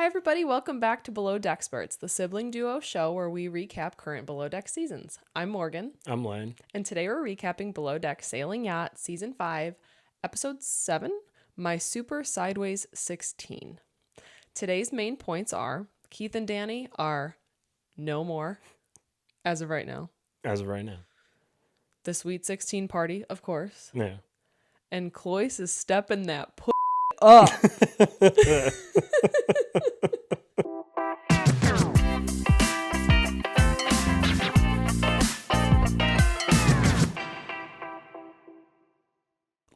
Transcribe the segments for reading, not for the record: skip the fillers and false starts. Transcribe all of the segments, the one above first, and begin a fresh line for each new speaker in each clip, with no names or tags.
Hi, everybody. Welcome back to Below Deck Experts, the sibling duo show where we recap current Below Deck seasons. I'm Morgan.
I'm Lane.
And today we're recapping Below Deck Sailing Yacht Season 5, Episode 7, My Super Sideways 16. Today's main points are Keith and Danni are no more, as of right now.
As of right now.
The Sweet 16 party, of course.
Yeah.
And Cloyce is stepping that up.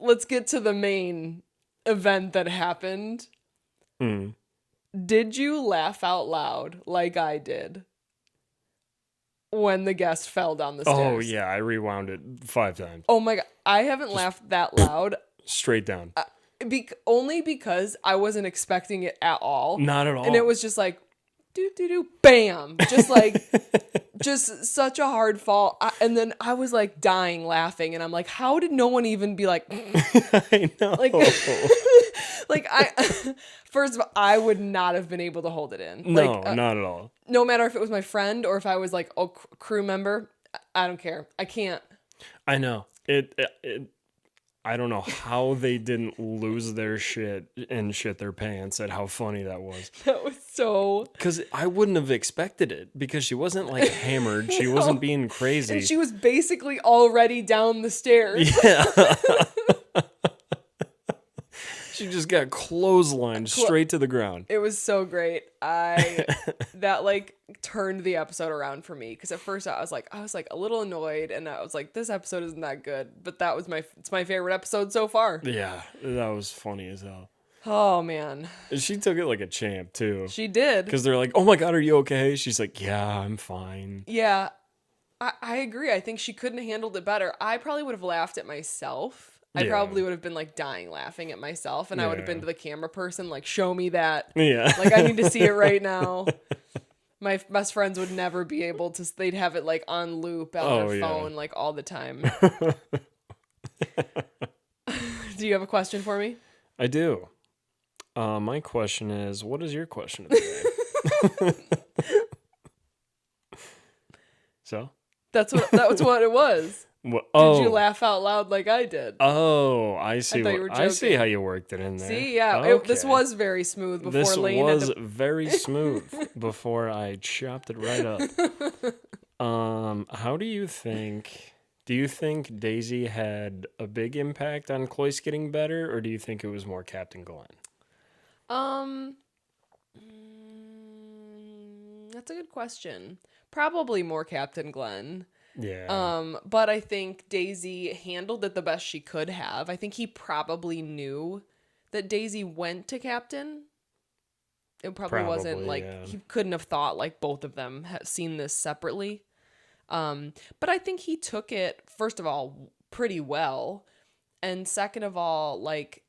Let's get to the main event that happened. Did you laugh out loud like I did when the guest fell down the stairs?
Oh, yeah. I rewound it 5 times.
Oh, my God. I haven't laughed that loud.
Straight down.
Only because I wasn't expecting it at all.
Not at all.
And it was just like, do, bam. Just like, just such a hard fall. And then I was like dying laughing. And I'm like, how did no one even be like,
I know.
Like, first of all, I would not have been able to hold it in.
No, not at all.
No matter if it was my friend or if I was like a crew member, I don't care. I can't.
I know. I don't know how they didn't lose their shit and shit their pants at how funny that was.
That was so...
Because I wouldn't have expected it because she wasn't like hammered. She wasn't being crazy.
And she was basically already down the stairs.
Yeah. She just got clotheslined straight to the ground.
It was so great. That like turned the episode around for me because at first I was like a little annoyed and I was like, this episode isn't that good, but it's my favorite episode so far.
Yeah, that was funny as hell.
Oh man,
she took it like a champ too.
She did,
because they're like, "Oh my God, are you okay?" She's like, "Yeah, I'm fine."
Yeah, I agree. I think she couldn't have handled it better. I probably would have laughed at myself. I probably would have been like dying laughing at myself, and I would have been to the camera person like, show me that. Yeah. Like, I need to see it right now. My best friends would never be able to, they'd have it like on loop on their phone like all the time. Do you have a question for me?
I do. My question is, what is your question of the day? So? That
was what it was. Did you laugh out loud like I did?
Oh, I see. I see how you worked it in there.
See, yeah, okay. This was very smooth before Lane.
This was very smooth before I chopped it right up. How do you think? Do you think Daisy had a big impact on Cloyce getting better, or do you think it was more Captain Glenn?
That's a good question. Probably more Captain Glenn.
Yeah.
But I think Daisy handled it the best she could have. I think he probably knew that Daisy went to Captain. It probably wasn't like he couldn't have thought like both of them had seen this separately. But I think he took it, first of all, pretty well. And second of all, like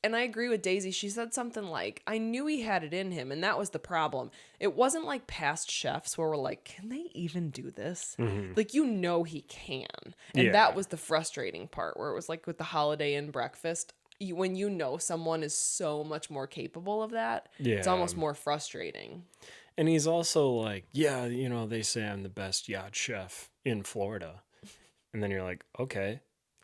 and I agree with Daisy. She said something like, I knew he had it in him, and that was the problem. It wasn't like past chefs where we're like, can they even do this? Mm-hmm. Like, he can. And that was the frustrating part, where it was like with the Holiday Inn breakfast, when someone is so much more capable of that, it's almost more frustrating.
And he's also like, yeah, they say I'm the best yacht chef in Florida. And then you're like, okay,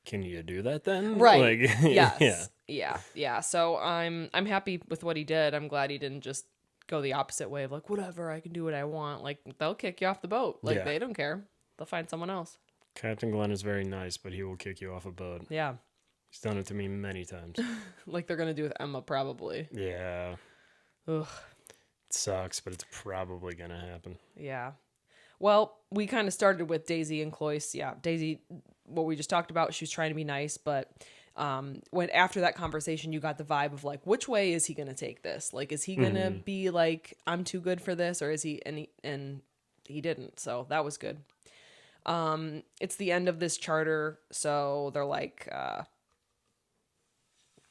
can you do that then?
Right.
Like,
yes. Yeah. So I'm happy with what he did. I'm glad he didn't just go the opposite way of like, whatever, I can do what I want. Like, they'll kick you off the boat. Like, they don't care. They'll find someone else. Captain
Glenn is very nice, but he will kick you off a boat.
Yeah.
He's done it to me many times.
Like they're going to do with Emma, probably.
Yeah.
Ugh.
It sucks, but it's probably going to happen.
Yeah. Well, we kind of started with Daisy and Cloyce. Yeah, Daisy, what we just talked about, she was trying to be nice, but when after that conversation, you got the vibe of like, which way is he going to take this? Like, is he going to be like, I'm too good for this, or is he? And he didn't. So that was good. It's the end of this charter, so they're like,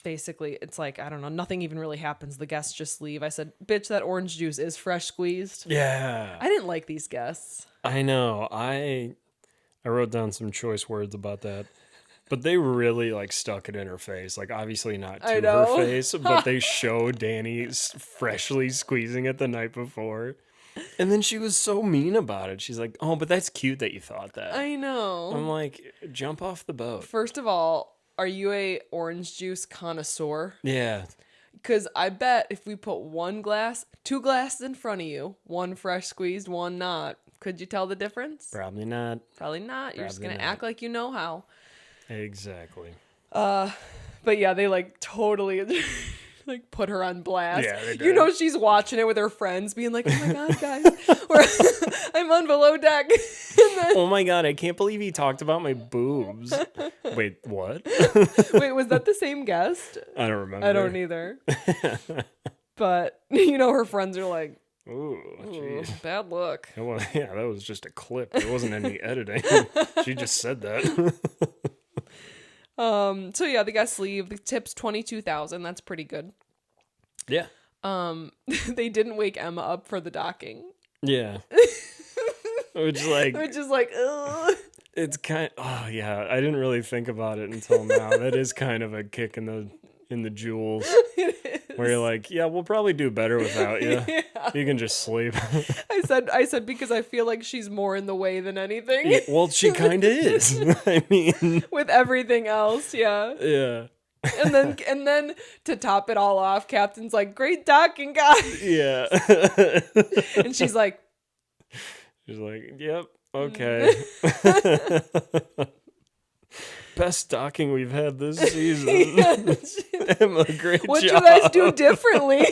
basically, it's like, I don't know, nothing even really happens. The guests just leave. I said, bitch, that orange juice is fresh squeezed.
Yeah.
I didn't like these guests.
I know. I wrote down some choice words about that. But they really like stuck it in her face. Like obviously not to her face, but they show Danni freshly squeezing it the night before. And then she was so mean about it. She's like, "Oh, but that's cute that you thought that."
I know.
I'm like, jump off the boat.
First of all, are you a orange juice connoisseur?
Yeah.
Because I bet if we put two glasses in front of you, one fresh squeezed, one not, could you tell the difference?
Probably not.
Probably not. You're just going to act like you know how.
Exactly.
But yeah, they like totally like put her on blast.
Yeah, they did.
You know she's watching it with her friends being like, "Oh my god, guys, I'm on Below Deck."
Oh my god, I can't believe he talked about my boobs. Wait, what?
Wait, was that the same guest?
I don't remember.
I don't either. But you know her friends are like,
ooh, jeez.
Bad look.
Yeah, that was just a clip. There wasn't any editing. She just said that.
So yeah, the guest leave. The tip's $22,000. That's pretty good.
Yeah.
They didn't wake Emma up for the docking.
Yeah. Which is like,
ugh.
It's kind. Oh yeah, I didn't really think about it until now. That is kind of a kick in the jewels. Where you're like, yeah, we'll probably do better without you. Yeah. You can just sleep.
I said because I feel like she's more in the way than anything.
Yeah, well, she kind of is. I mean,
with everything else, yeah.
Yeah.
And then to top it all off, Captain's like, "Great docking, guys."
Yeah.
And she's like,
"Yep, okay." Best docking we've had this season. Emma, great job.
What'd you guys do differently?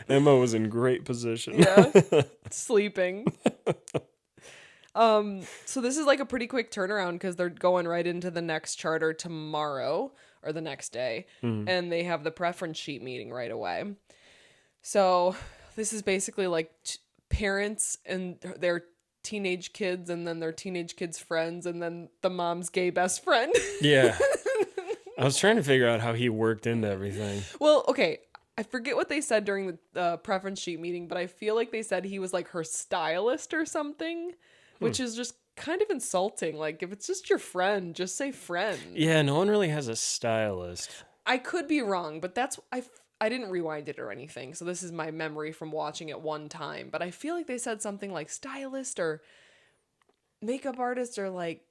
Emma was in great position.
Yeah. Sleeping. So this is like a pretty quick turnaround because they're going right into the next charter tomorrow or the next day. And they have the preference sheet meeting right away. So this is basically like parents and their teenage kids and then their teenage kids' friends and then the mom's gay best friend.
Yeah. I was trying to figure out how he worked into everything.
Well, okay. I forget what they said during the preference sheet meeting, but I feel like they said he was like her stylist or something, which is just kind of insulting. Like, if it's just your friend, just say friend.
Yeah, no one really has a stylist.
I could be wrong, but I didn't rewind it or anything, so this is my memory from watching it one time. But I feel like they said something like stylist or makeup artist or like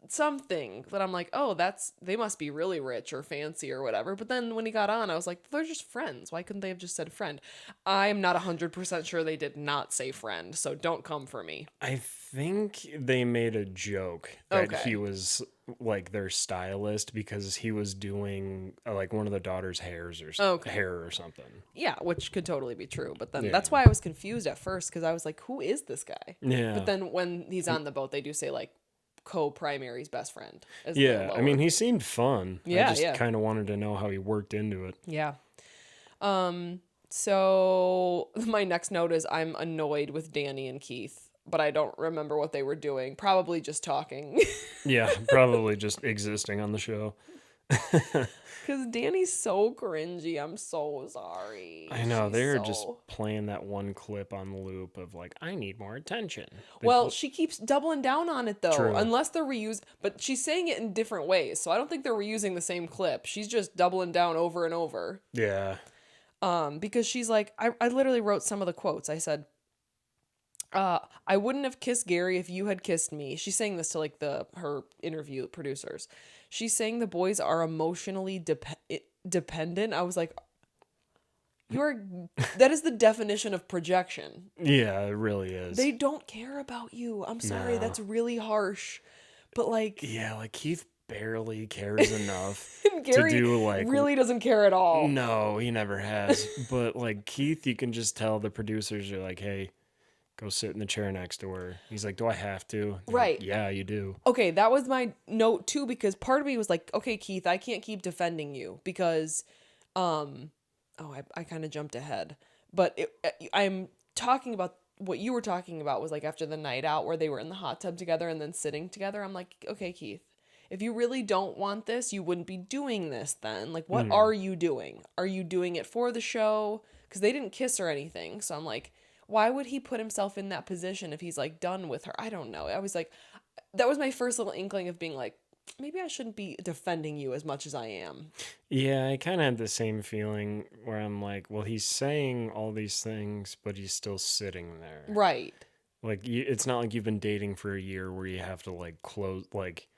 something that I'm like, oh, they must be really rich or fancy or whatever. But then when he got on, I was like, they're just friends. Why couldn't they have just said friend? I'm not 100% sure they did not say friend, so don't come for me.
I think they made a joke that he was like their stylist because he was doing like one of the daughter's hair or something. Yeah,
which could totally be true. But then that's why I was confused at first because I was like, who is this guy?
Yeah.
But then when he's on the boat, they do say like co-primary's best friend.
Yeah, I mean, he seemed fun.
Yeah,
I just kind of wanted to know how he worked into it.
Yeah. So my next note is I'm annoyed with Danni and Keith, but I don't remember what they were doing. Probably just talking.
Yeah, probably just existing on the show.
Because Danny's so cringy. I'm so sorry.
I know. They're just playing that one clip on the loop of like, I need more attention.
She keeps doubling down on it though. True. Unless they're reused. But she's saying it in different ways. So I don't think they're reusing the same clip. She's just doubling down over and over.
Yeah.
Because she's like, I literally wrote some of the quotes. I said, I wouldn't have kissed Gary if you had kissed me. She's saying this to like her interview producers. She's saying the boys are emotionally dependent. I was like, that is the definition of projection.
Yeah, it really is.
They don't care about you. I'm sorry, that's really harsh. But like,
yeah, like Keith barely cares enough
Gary
to do like
really doesn't care at all.
No, he never has. But like Keith, you can just tell the producers are like, hey, go sit in the chair next to her. He's like, do I have to?
Right.
Like, yeah, you do.
Okay, that was my note too, because part of me was like, okay, Keith, I can't keep defending you because, I kind of jumped ahead. But I'm talking about what you were talking about was like after the night out where they were in the hot tub together and then sitting together. I'm like, okay, Keith, if you really don't want this, you wouldn't be doing this then. Like, what are you doing? Are you doing it for the show? Because they didn't kiss or anything. So I'm like, why would he put himself in that position if he's like done with her? I don't know. I was like, that was my first little inkling of being like, maybe I shouldn't be defending you as much as I am.
Yeah, I kind of had the same feeling where I'm like, well, he's saying all these things, but he's still sitting there.
Right.
Like, it's not like you've been dating for a year where you have to, like,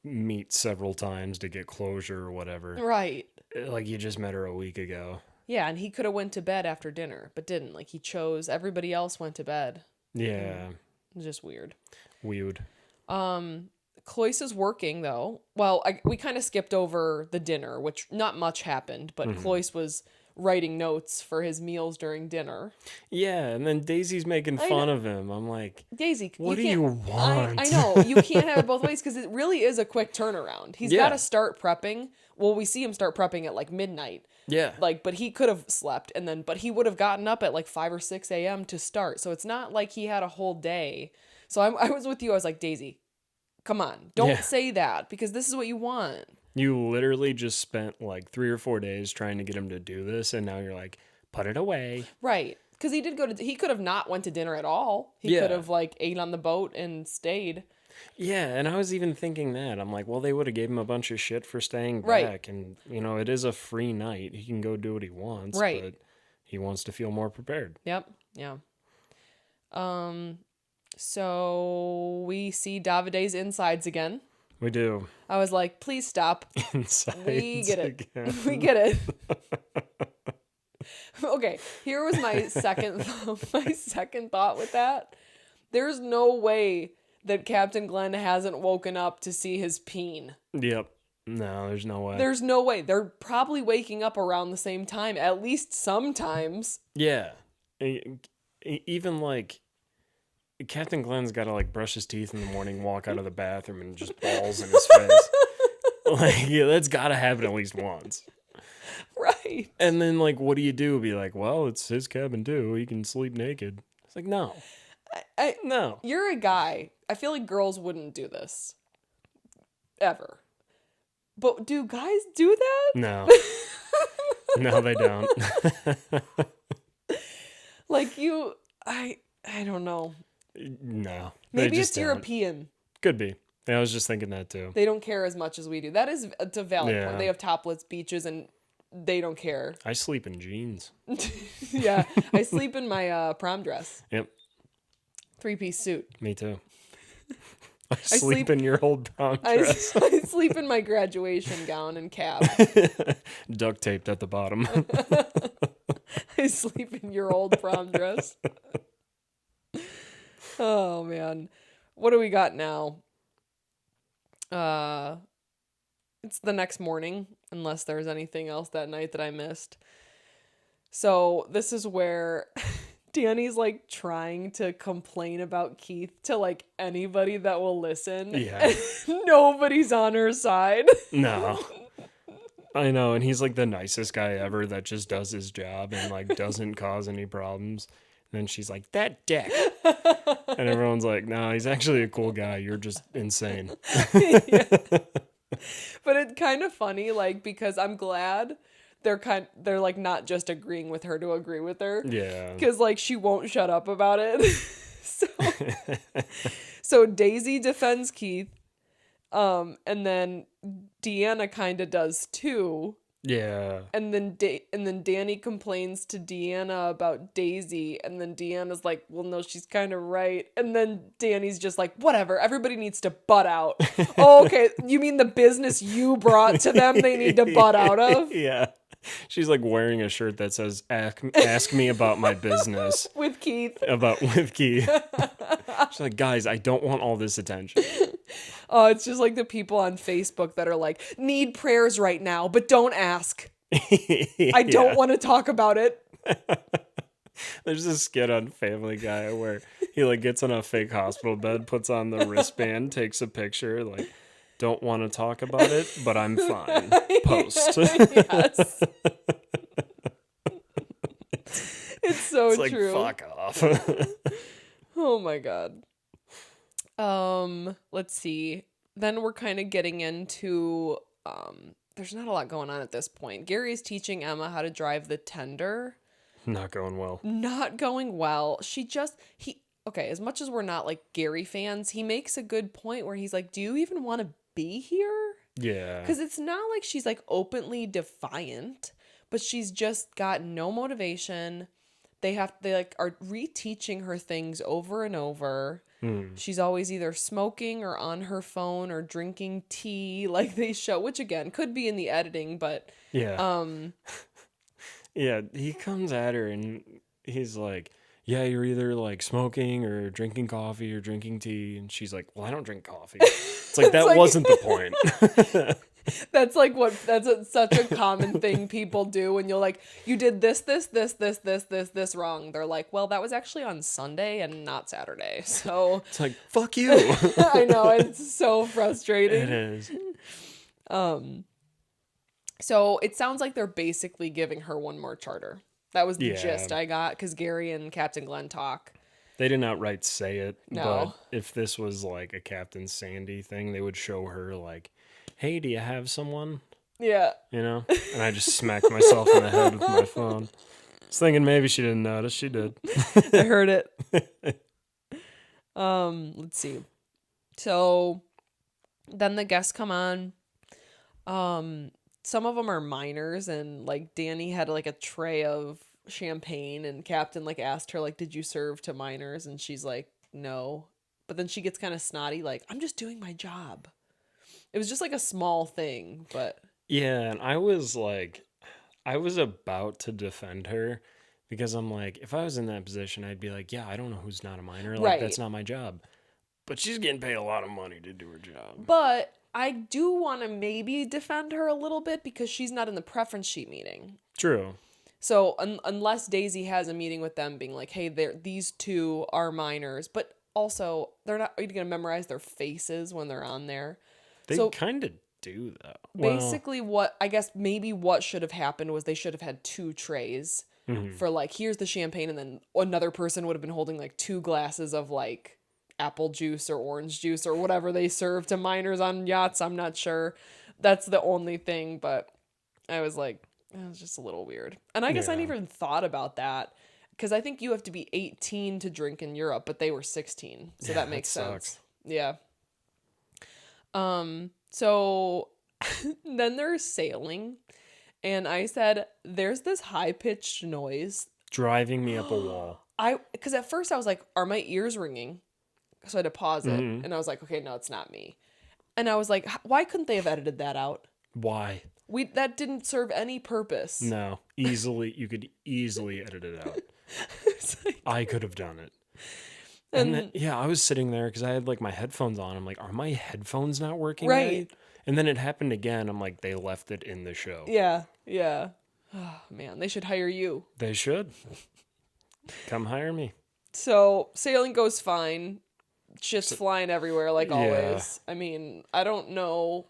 meet several times to get closure or whatever.
Right.
Like, you just met her a week ago.
Yeah, and he could have went to bed after dinner, but didn't. Like, he chose, everybody else went to bed.
Yeah.
Just weird.
Weird.
Cloyce is working, though. Well, we kind of skipped over the dinner, which not much happened, but Cloyce was writing notes for his meals during dinner.
Yeah, and then Daisy's making fun of him. I'm like,
Daisy,
what do you want?
I know. You can't have it both ways because it really is a quick turnaround. He's got to start prepping. Well, we see him start prepping at like midnight.
Yeah.
Like, but he could have slept but he would have gotten up at like 5 or 6 a.m. to start. So it's not like he had a whole day. So I was with you. I was like, Daisy, come on. Don't say that because this is what you want.
You literally just spent like 3 or 4 days trying to get him to do this. And now you're like, put it away.
Right. Because he could have not went to dinner at all. He could have like ate on the boat and stayed.
Yeah, and I was even thinking that. I'm like, well, they would have gave him a bunch of shit for staying back. And, it is a free night. He can go do what he wants.
Right.
But he wants to feel more prepared.
Yep. Yeah. So we see Davide's insides again.
We do.
I was like, please stop.
Insides
we get it.
Again.
We get it. Okay, here was my second thought with that. There's no way that Captain Glenn hasn't woken up to see his peen.
Yep. No, there's no way.
There's no way. They're probably waking up around the same time, at least sometimes.
Yeah. Even like Captain Glenn's got to like brush his teeth in the morning, walk out of the bathroom, and just balls in his face. Like, yeah, that's got to happen at least once.
Right.
And then, like, what do you do? Be like, well, it's his cabin too. He can sleep naked. It's like, no. No.
You're a guy. I feel like girls wouldn't do this. Ever. But do guys do that?
No. No, they don't.
Like I don't know.
No.
Maybe it's European.
Could be. Yeah, I was just thinking that too.
They don't care as much as we do. It's a valid point. They have topless beaches and they don't care.
I sleep in jeans.
Yeah. I sleep in my prom dress.
Yep.
3-piece suit.
Me too. I sleep in your old prom dress.
I sleep in my graduation gown and cap.
Duct taped at the bottom.
I sleep in your old prom dress. Oh, man. What do we got now? It's the next morning, unless there's anything else that night that I missed. So this is where Danny's like trying to complain about Keith to like anybody that will listen.
Yeah.
Nobody's on her side.
No. I know, and he's like the nicest guy ever that just does his job and like doesn't cause any problems. And then she's like, that dick. And everyone's like, no, he's actually a cool guy. You're just insane.
Yeah. But it's kind of funny, like, because I'm glad they're like not just agreeing with her to agree with her.
Yeah.
Because like she won't shut up about it. So Daisy defends Keith. And then Deanna kind of does too.
Yeah.
And then Danny complains to Deanna about Daisy, and then Deanna's like, well, no, she's kind of right. And then Danny's just like, whatever, everybody needs to butt out. Oh, okay, you mean the business you brought to them they need to butt out of?
Yeah. She's like wearing a shirt that says, ask me about my business.
With Keith.
With Keith. She's like, guys, I don't want all this attention.
Oh, it's just like the people on Facebook that are like, need prayers right now, but don't ask. I don't want to talk about it.
There's this skit on Family Guy where he like gets on a fake hospital bed, puts on the wristband, takes a picture, like, don't want to talk about it, but I'm fine. Post.
Yes. It's so
it's like,
true.
Fuck off.
Oh my God. Let's see. Then we're kind of getting into, there's not a lot going on at this point. Gary's teaching Emma how to drive the tender.
Not going well.
Not going well. Okay, as much as we're not like Gary fans, he makes a good point where he's like, do you even want to be here?
Yeah.
Because it's not like she's like openly defiant, but she's just got no motivation. They like are reteaching her things over and over. She's always either smoking or on her phone or drinking tea, like they show, which again could be in the editing, but
yeah. Yeah, he comes at her and he's like, yeah, you're either like smoking or drinking coffee or drinking tea. And she's like, well, I don't drink coffee. It's like, that wasn't the point.
That's such a common thing people do when you're like, you did this wrong. They're like, well, that was actually on Sunday and not Saturday. So
it's like, fuck you.
I know, it's so frustrating.
It is.
So it sounds like they're basically giving her one more charter. That was the gist I got, because Gary and Captain Glenn talk.
They didn't outright say it,
no.
But if this was like a Captain Sandy thing, they would show her like, hey, do you have someone?
Yeah.
You know? And I just smacked myself in the head with my phone. I was thinking maybe she didn't notice. She did.
I heard it. Let's see. So then the guests come on. Some of them are minors, and like Danni had like a tray of champagne, and Captain like asked her like, did you serve to minors? And she's like, no. But then she gets kind of snotty, like, I'm just doing my job. It was just like a small thing, but
yeah. And I was about to defend her, because I'm like, if I was in that position, I'd be like, yeah, I don't know who's not a minor. Like, that's not my job. But she's getting paid a lot of money to do her job.
But I do want to maybe defend her a little bit, because she's not in the preference sheet meeting.
True.
So unless Daisy has a meeting with them being like, hey, these two are minors, but also they're not going to memorize their faces when they're on there.
They kind of do, though.
Basically, what should have happened was they should have had two trays for like, here's the champagne, and then another person would have been holding like 2 glasses of like apple juice or orange juice or whatever they serve to minors on yachts. I'm not sure. That's the only thing, but I was like, it was just a little weird. And I guess I never even thought about that, because I think you have to be 18 to drink in Europe, but they were 16. So that makes sense. Yeah. So then they're sailing, and I said, there's this high-pitched noise
driving me up a wall.
Because at first I was like, are my ears ringing? So I had to pause it, and I was like, okay, no, it's not me. And I was like, why couldn't they have edited that out?
Why?
That didn't serve any purpose.
No, you could easily edit it out.
Like,
I could have done it. And then, I was sitting there because I had like my headphones on. I'm like, are my headphones not working right? And then it happened again. I'm like, they left it in the show.
Yeah. Oh, man, they should hire you.
They should. Come hire me.
So sailing goes fine. Shit's flying everywhere like always. I mean, I don't know.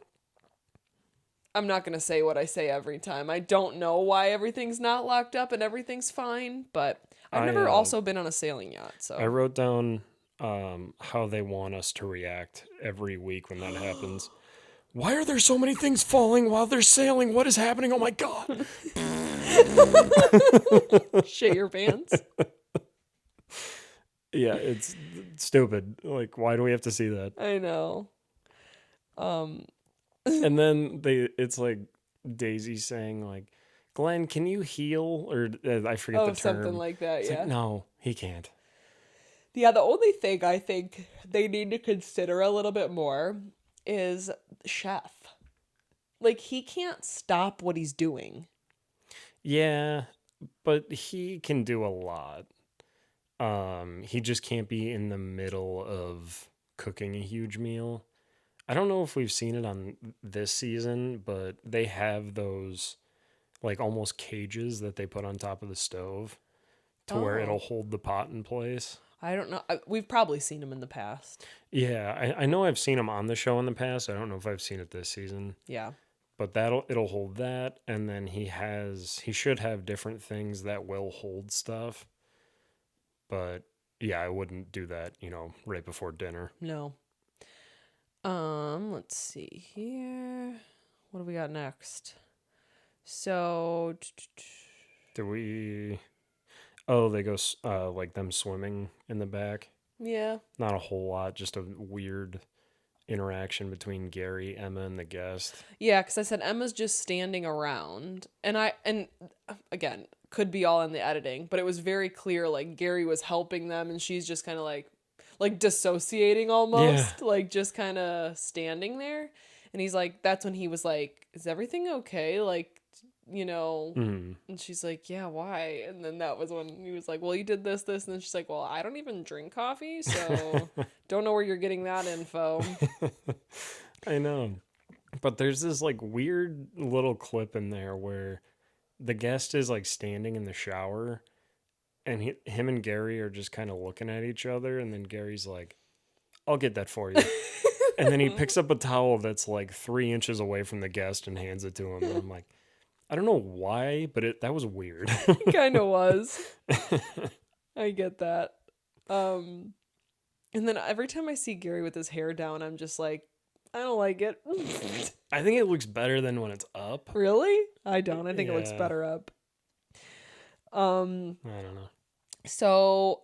I'm not going to say what I say every time. I don't know why everything's not locked up and everything's fine, but I've never also been on a sailing yacht. So
I wrote down how they want us to react every week when that happens. Why are there so many things falling while they're sailing? What is happening? Oh my God.
Shit your pants.
Yeah, it's stupid. Like, why do we have to see that?
I know.
And then it's like Daisy saying like, Glenn, can you heal? Or I forget the term.
Something like that, it's
like, no, he can't.
Yeah, the only thing I think they need to consider a little bit more is chef. Like, he can't stop what he's doing.
Yeah, but he can do a lot. He just can't be in the middle of cooking a huge meal. I don't know if we've seen it on this season, but they have those like almost cages that they put on top of the stove to where it'll hold the pot in place.
I don't know. We've probably seen them in the past.
Yeah, I know I've seen them on the show in the past. I don't know if I've seen it this season.
Yeah.
But it'll hold that, and then he should have different things that will hold stuff. But yeah, I wouldn't do that, right before dinner.
No. Let's see here. What do we got next? So,
Oh, they go like them swimming in the back.
Yeah.
Not a whole lot, just a weird interaction between Gary, Emma, and the guest.
Yeah, because I said Emma's just standing around, and again, could be all in the editing, but it was very clear like Gary was helping them, and she's just kind of like dissociating almost, like just kind of standing there. And he's like, that's when he was like, "Is everything okay?" Like, and she's like, "Yeah, why?" And then that was when he was like, "Well, you did this, and then she's like, "Well, I don't even drink coffee, so don't know where you're getting that info."
I know. But there's this like weird little clip in there where the guest is like standing in the shower and him and Gary are just kind of looking at each other, and then Gary's like, "I'll get that for you." And then he picks up a towel that's like 3 inches away from the guest and hands it to him. And I'm like, I don't know why, but that was weird.
Kind of was. I get that. And then every time I see Gary with his hair down, I'm just like, I don't like it.
I think it looks better than when it's up.
Really? I don't. I think it looks better up.
I don't know.
So,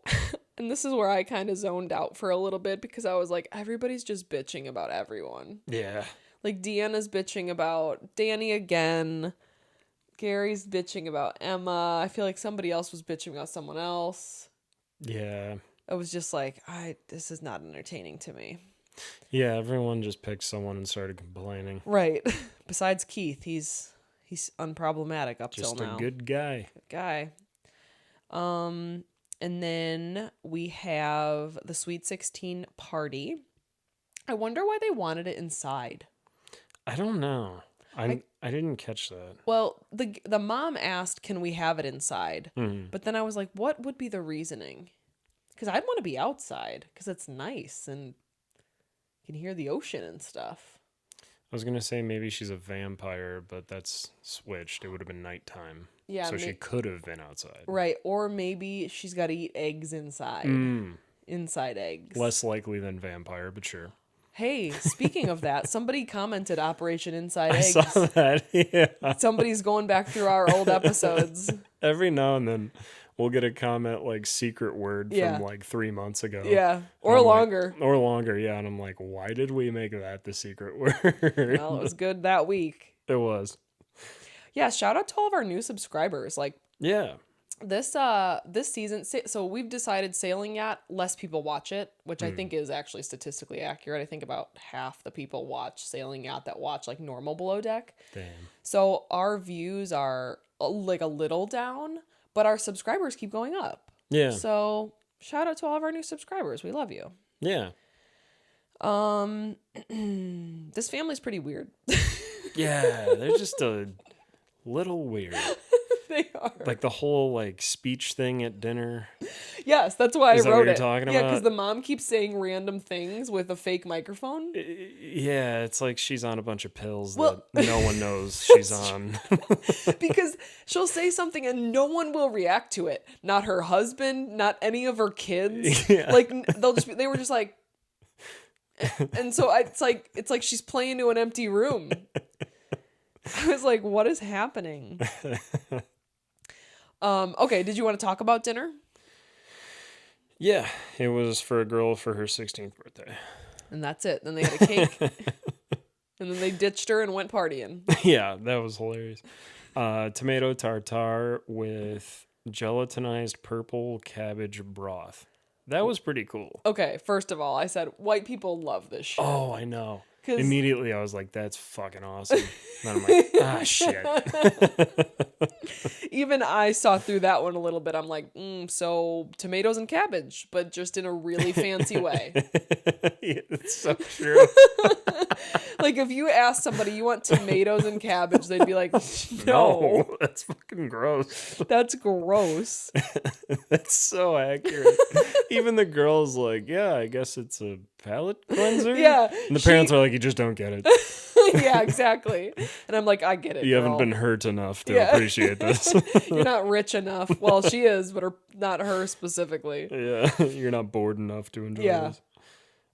and this is where I kind of zoned out for a little bit because I was like, everybody's just bitching about everyone.
Yeah.
Like Deanna's bitching about Danni again. Gary's bitching about Emma. I feel like somebody else was bitching about someone else.
Yeah.
I was just like, this is not entertaining to me.
Yeah, everyone just picked someone and started complaining.
Right. Besides Keith, he's unproblematic up till now.
Just a good guy.
Good guy. And then we have the Sweet 16 party. I wonder why they wanted it inside.
I don't know. I didn't catch that.
Well, the mom asked, "Can we have it inside?" But then I was like, "What would be the reasoning?" Because I'd want to be outside because it's nice and you can hear the ocean and stuff.
I was gonna say maybe she's a vampire, but that's switched. It would have been nighttime.
Yeah,
so she could have been outside.
Right, or maybe she's got to eat eggs inside. Inside eggs.
Less likely than vampire, but sure.
Hey, speaking of that, somebody commented Operation Inside Eggs.
I saw that, yeah.
Somebody's going back through our old episodes.
Every now and then we'll get a comment like secret word from like 3 months ago.
Yeah, or longer.
Or longer, yeah. And I'm like, why did we make that the secret word?
Well, it was good that week.
It was.
Yeah, shout out to all of our new subscribers. Like,
yeah.
This season, so we've decided Sailing Yacht, less people watch it, which I think is actually statistically accurate. I think about half the people watch Sailing Yacht that watch like normal Below Deck.
Damn.
So our views are like a little down, but our subscribers keep going up.
Yeah.
So shout out to all of our new subscribers. We love you.
Yeah.
This family's pretty weird.
Yeah, they're just a little weird.
They are.
Like the whole like speech thing at dinner.
Yes, that's why I wrote it.
Is that what you're talking about?
Yeah, because the mom keeps saying random things with a fake microphone.
Yeah, it's like she's on a bunch of pills that no one knows she's on.
Because she'll say something and no one will react to it. Not her husband, not any of her kids.
Yeah.
Like they were just like, and so it's like she's playing to an empty room. I was like, what is happening? Okay, did you want to talk about dinner?
Yeah, it was for a girl for her 16th birthday.
And that's it. Then they had a cake. And then they ditched her and went partying.
Yeah, that was hilarious. Tomato tartare with gelatinized purple cabbage broth. That was pretty cool.
Okay, first of all, I said white people love this shit.
Oh, I know. Immediately, I was like, that's fucking awesome. And I'm like, shit.
Even I saw through that one a little bit. I'm like, so tomatoes and cabbage, but just in a really fancy way.
Yeah, it's so true.
Like, if you ask somebody, you want tomatoes and cabbage, they'd be like, no.
That's fucking gross.
That's gross.
That's so accurate. Even the girl's like, yeah, I guess it's a palate cleanser.
Yeah.
And the parents are like, you just don't get it.
Yeah, exactly. And I'm like, I get it.
You
girl.
haven't been hurt enough to appreciate this.
You're not rich enough. Well, she is, but not her specifically.
Yeah, you're not bored enough to enjoy this.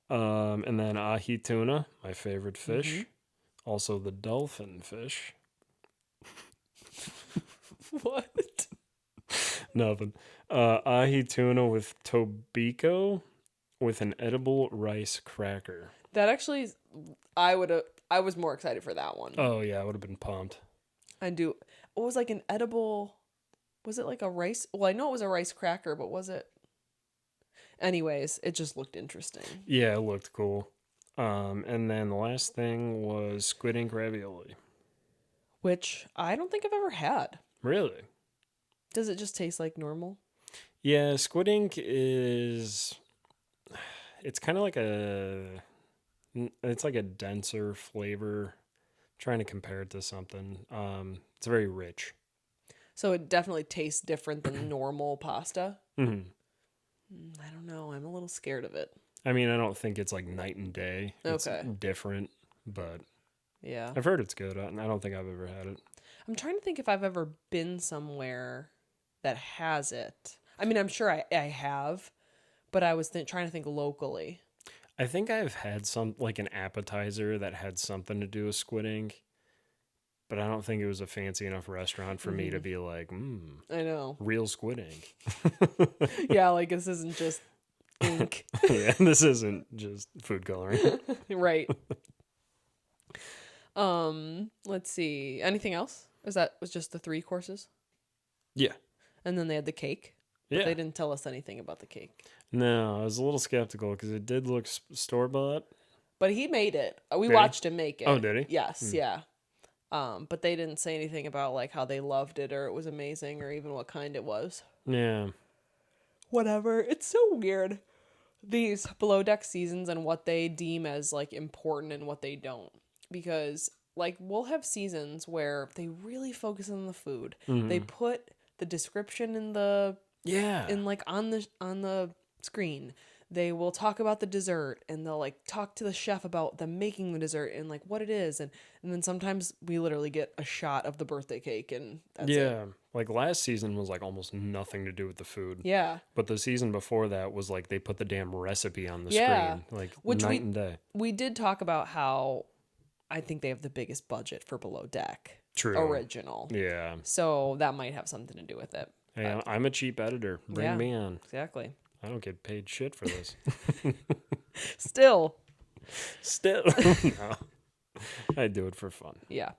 And then ahi tuna, my favorite fish. Mm-hmm. Also the dolphin fish.
What?
Nothing. Ahi tuna with tobiko with an edible rice cracker.
That actually, I was more excited for that one.
Oh, yeah, I would have been pumped.
It was like an edible, was it like a rice? Well, I know it was a rice cracker, but was it? Anyways, it just looked interesting.
Yeah, it looked cool. And then the last thing was squid ink ravioli.
Which I don't think I've ever had.
Really?
Does it just taste like normal?
Yeah, squid ink it's kind of like it's like a denser flavor. I'm trying to compare it to something. It's very rich.
So it definitely tastes different than normal pasta?
Mm-hmm.
I don't know. I'm a little scared of it.
I mean, I don't think it's like night and day. It's
okay.
different, but
yeah,
I've heard it's good. I don't think I've ever had it.
I'm trying to think if I've ever been somewhere that has it. I mean, I'm sure I have, but I was trying to think locally.
I think I've had like an appetizer that had something to do with squid ink, but I don't think it was a fancy enough restaurant for me to be like,
I know.
Real squid ink.
Yeah, like this isn't just ink.
Yeah, this isn't just food coloring.
Right. Let's see. Anything else? Was just the 3 courses?
Yeah.
And then they had the cake.
Yeah.
They didn't tell us anything about the cake.
No, I was a little skeptical because it did look store-bought.
But he made it. We watched him make it.
Oh, did he?
Yes, yeah. But they didn't say anything about like how they loved it or it was amazing or even what kind it was.
Yeah.
Whatever. It's so weird. These below deck seasons and what they deem as like important and what they don't. Because like we'll have seasons where they really focus on the food. Mm-hmm. They put the description in the on the screen. They will talk about the dessert and they'll like talk to the chef about them making the dessert and like what it is and then sometimes we literally get a shot of the birthday cake and that's it.
Yeah. Like last season was like almost nothing to do with the food.
Yeah.
But the season before that was like they put the damn recipe on the screen. Like night and day.
We did talk about how I think they have the biggest budget for Below Deck.
True.
Original.
Yeah.
So that might have something to do with it.
Hey, I'm a cheap editor. Bring me on.
Exactly.
I don't get paid shit for this.
Still.
No. I do it for fun.
Yeah.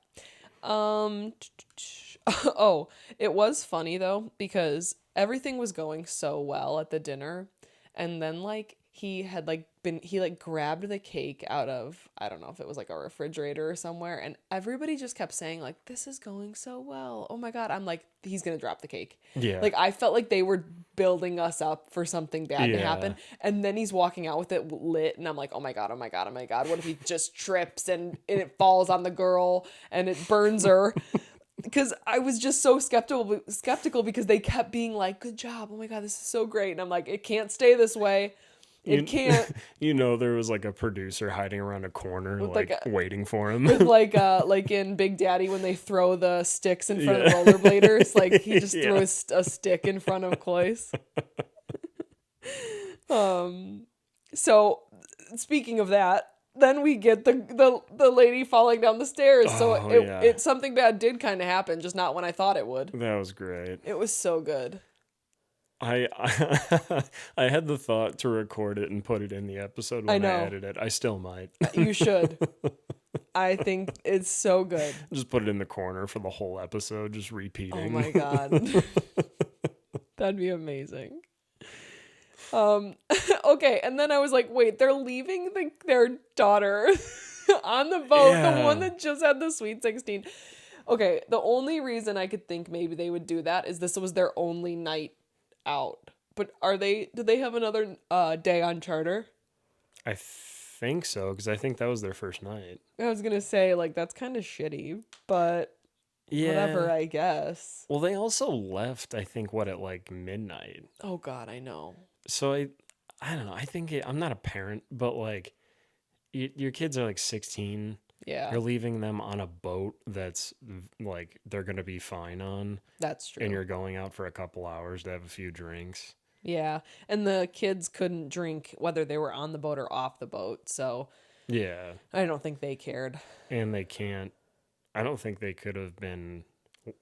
Oh, it was funny though because everything was going so well at the dinner and then like he grabbed the cake out of, I don't know if it was like a refrigerator or somewhere, and everybody just kept saying like, this is going so well. Oh my God. I'm like, he's going to drop the cake.
Yeah.
Like I felt like they were building us up for something bad to happen. And then he's walking out with it lit and I'm like, oh my God. What if he just trips and it falls on the girl and it burns her? Because I was just so skeptical because they kept being like, good job. Oh my God, this is so great. And I'm like, it can't stay this way. It can't.
There was like a producer hiding around a corner, like waiting for him.
With like in Big Daddy when they throw the sticks in front of rollerbladers, like he just throws a stick in front of Cloyce. So speaking of that, then we get the lady falling down the stairs. So it something bad did kind of happen, just not when I thought it would.
That was great.
It was so good.
I had the thought to record it and put it in the episode when I edit it. I still might.
You should. I think it's so good.
Just put it in the corner for the whole episode, just repeating.
Oh my God. That'd be amazing. Okay, and then I was like, wait, they're leaving their daughter on the boat, the one that just had the Sweet 16. Okay, the only reason I could think maybe they would do that is this was their only night out. But do they have another day on charter?
I think so, because I think that was their first night.
I was gonna say, like, that's kind of shitty, but whatever, I guess.
Well, they also left, I think, at like midnight.
Oh God, I know.
So I don't know. I think I'm not a parent, but like your kids are like 16.
Yeah.
You're leaving them on a boat that's like they're going to be fine on.
That's true.
And you're going out for a couple hours to have a few drinks.
Yeah. And the kids couldn't drink whether they were on the boat or off the boat. So
yeah.
I don't think they cared.
And they can't. I don't think they could have been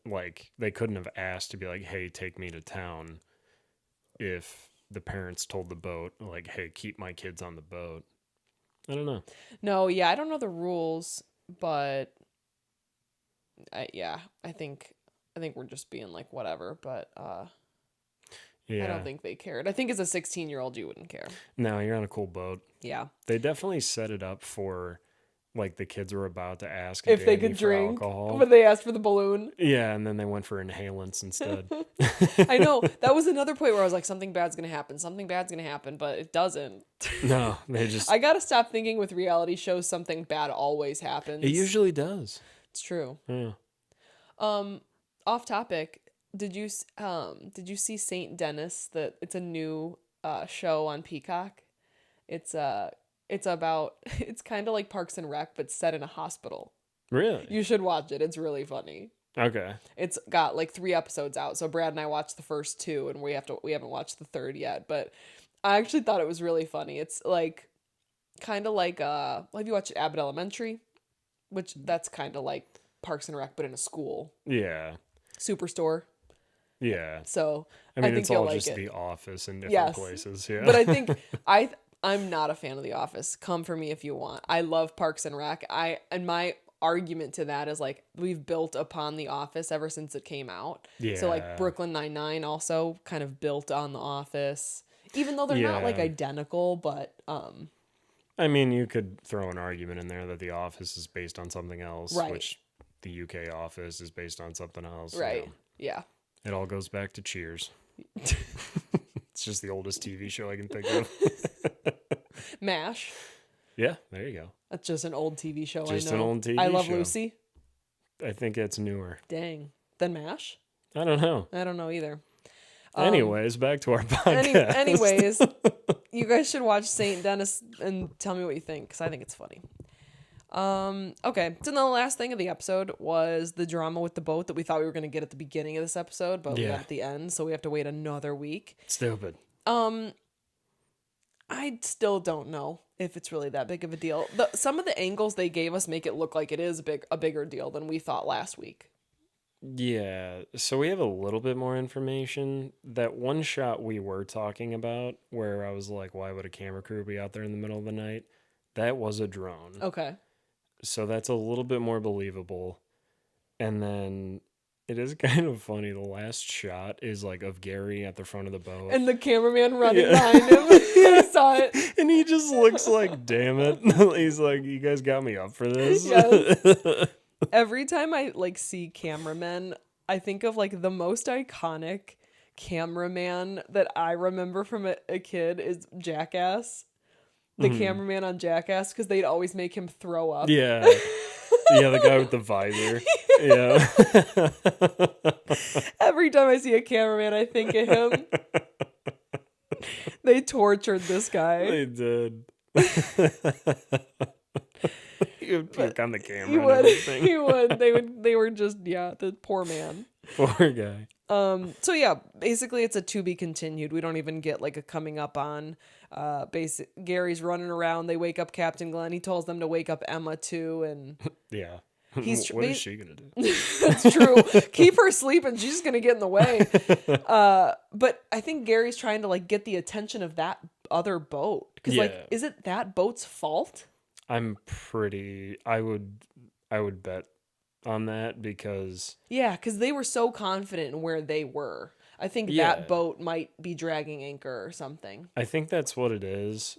like, they couldn't have asked to be like, hey, take me to town if the parents told the boat, like, hey, keep my kids on the boat. I don't know.
No, yeah, I don't know the rules, but I think we're just being like whatever, but
yeah.
I don't think they cared. I think as a 16-year-old you wouldn't care.
No, you're on a cool boat.
Yeah.
They definitely set it up for like the kids were about to ask
if they could drink, alcohol. But they asked for the balloon.
Yeah, and then they went for inhalants instead.
I know. That was another point where I was like, something bad's going to happen, but it doesn't.
No, they just...
I got to stop thinking with reality shows something bad always happens.
It usually does.
It's true.
Yeah.
Off topic, did you see Saint Dennis? It's a new show on Peacock. It's kind of like Parks and Rec, but set in a hospital.
Really?
You should watch it. It's really funny.
Okay.
It's got like 3 episodes out. So Brad and I watched the first 2, and we haven't watched the third yet. But I actually thought it was really funny. It's like kind of like have you watched Abbott Elementary? Which that's kind of like Parks and Rec, but in a school.
Yeah.
Superstore.
Yeah.
So
I mean,
think
it's all
like
just
it.
The Office in different places. Yeah.
But I think I'm not a fan of The Office. Come for me if you want. I love Parks and Rec. And my argument to that is like we've built upon The Office ever since it came out.
Yeah.
So like Brooklyn Nine-Nine also kind of built on The Office, even though they're not like identical. But
I mean, you could throw an argument in there that The Office is based on something else,
right.
Which the UK Office is based on something else.
Right.
You know.
Yeah.
It all goes back to Cheers. It's just the oldest TV show I can think of.
MASH.
Yeah, there you go.
That's just an old TV show.
Just
I know.
An old TV
I Love
show.
Lucy.
I think it's newer.
Dang. Then MASH?
I don't know.
I don't know either.
Anyways, back to our podcast.
Anyways, you guys should watch Saint Dennis and tell me what you think, because I think it's funny. Okay, so then the last thing of the episode was the drama with the boat that we thought we were going to get at the beginning of this episode, but we got at the end, so we have to wait another week.
Stupid.
I still don't know if it's really that big of a deal. Some of the angles they gave us make it look like it is a bigger deal than we thought last week.
Yeah, so we have a little bit more information. That one shot we were talking about where I was like, why would a camera crew be out there in the middle of the night? That was a drone.
Okay.
So that's a little bit more believable. And then it is kind of funny. The last shot is like of Gary at the front of the boat.
And the cameraman running behind him. I saw it.
And he just looks like, damn it. He's like, you guys got me up for this?
Yes. Every time I like see cameramen, I think of like the most iconic cameraman that I remember from a kid is Jackass. The cameraman on Jackass, because they'd always make him throw up.
Yeah. Yeah, the guy with the visor. Yeah.
Every time I see a cameraman, I think of him. They tortured this guy.
They did. He would puke on the camera.
He would. He would. They were just, the poor man.
Poor guy.
So yeah, basically it's a to be continued. We don't even get like a coming up on. Gary's running around. They wake up Captain Glenn. He tells them to wake up Emma too, and
yeah. What is she gonna do?
That's true. Keep her sleeping. She's just gonna get in the way. But I think Gary's trying to like get the attention of that other boat because like, is it that boat's fault?
I would bet on that because
they were so confident in where they were. I think that boat might be dragging anchor or something.
I think that's what it is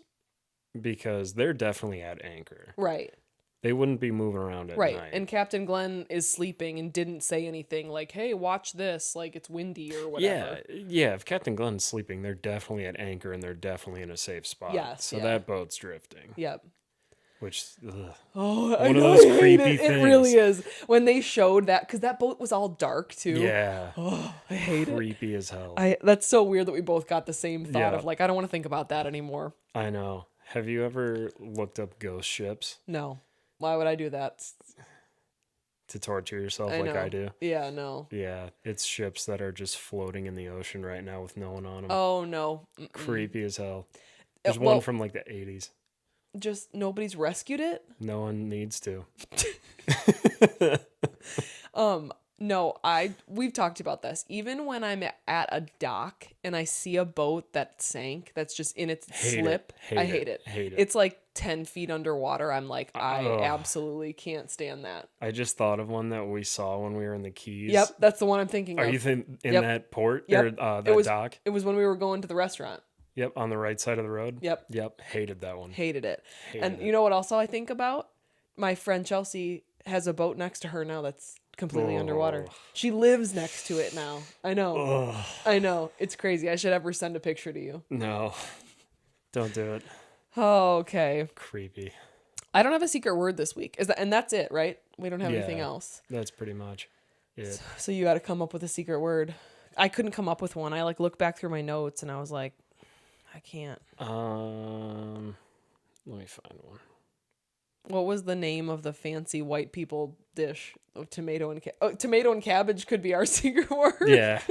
because they're definitely at anchor.
Right.
They wouldn't be moving around at night.
And Captain Glenn is sleeping and didn't say anything like, hey, watch this, like it's windy or whatever.
Yeah. If Captain Glenn's sleeping, they're definitely at anchor and they're definitely in a safe spot.
Yes.
So that boat's drifting.
Yep.
Which,
one
of those creepy things.
It really is. When they showed that, because that boat was all dark too.
Yeah.
Oh, I hate it.
Creepy as hell.
That's so weird that we both got the same thought of like, I don't want to think about that anymore.
I know. Have you ever looked up ghost ships?
No. Why would I do that?
To torture yourself I do?
Yeah, no.
Yeah, it's ships that are just floating in the ocean right now with no one on them.
Oh, no. Mm-mm.
Creepy as hell. There's one from like the 80s.
Just nobody's rescued it?
No one needs to.
No, we've talked about this. Even when I'm at a dock and I see a boat that sank, that's just in its slip, I hate it. It's like 10 feet underwater. I'm like, I absolutely can't stand that.
I just thought of one that we saw when we were in the Keys.
Yep, that's the one I'm thinking of.
Are you in that port or that dock?
It was when we were going to the restaurant.
Yep, on the right side of the road.
Yep,
hated that one.
Hated it. You know what also I think about? My friend Chelsea has a boat next to her now that's completely underwater. She lives next to it now. I know. I know. It's crazy. I should ever send a picture to you.
No. Don't do it.
Oh, okay.
Creepy.
I don't have a secret word this week. And that's it, right? We don't have anything else.
That's pretty much it.
So you got to come up with a secret word. I couldn't come up with one. I looked back through my notes and I was like, I can't.
Let me find one.
What was the name of the fancy white people dish of tomato and tomato and cabbage could be our secret word.
Yeah.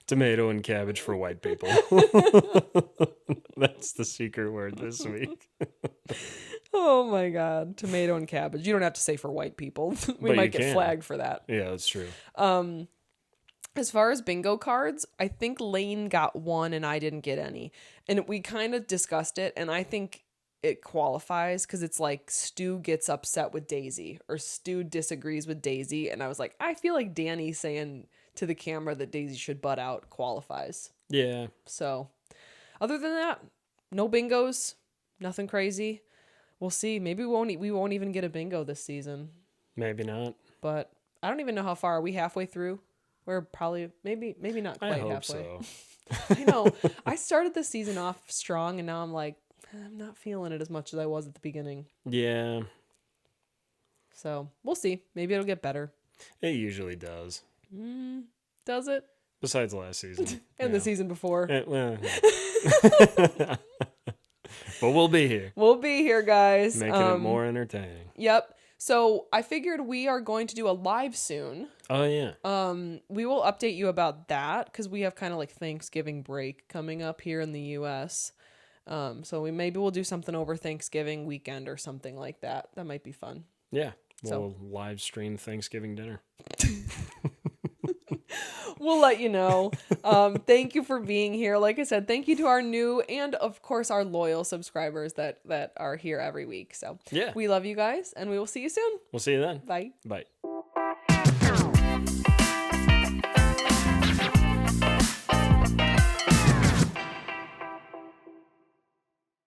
Tomato and cabbage for white people. That's the secret word this week.
Oh my God. Tomato and cabbage. You don't have to say for white people. We might get flagged for that.
Yeah, that's true.
As far as bingo cards, I think Lane got one and I didn't get any. And we kind of discussed it, and I think it qualifies because it's like Stu gets upset with Daisy or Stu disagrees with Daisy. And I was like, I feel like Danni saying to the camera that Daisy should butt out qualifies.
Yeah.
So other than that, no bingos, nothing crazy. We'll see. Maybe we won't even get a bingo this season.
Maybe not.
But I don't even know how far. Are we halfway through? We're probably maybe not quite
I hope
halfway.
So.
I know. I started the season off strong and now I'm like, I'm not feeling it as much as I was at the beginning.
Yeah.
So we'll see. Maybe it'll get better.
It usually does.
Does it?
Besides last season.
And the season before.
Well, but we'll be here.
We'll be here, guys.
Making it more entertaining.
Yep. So I figured we are going to do a live soon.
Oh, yeah.
We will update you about that because we have kind of like Thanksgiving break coming up here in the U.S. So maybe we'll do something over Thanksgiving weekend or something like that. That might be fun.
Yeah. We'll live stream Thanksgiving dinner.
We'll let you know. Thank you for being here. Like I said, thank you to our new and of course our loyal subscribers that are here every week. So
yeah,
we love you guys and we will see you soon.
We'll see you then.
Bye.
Bye.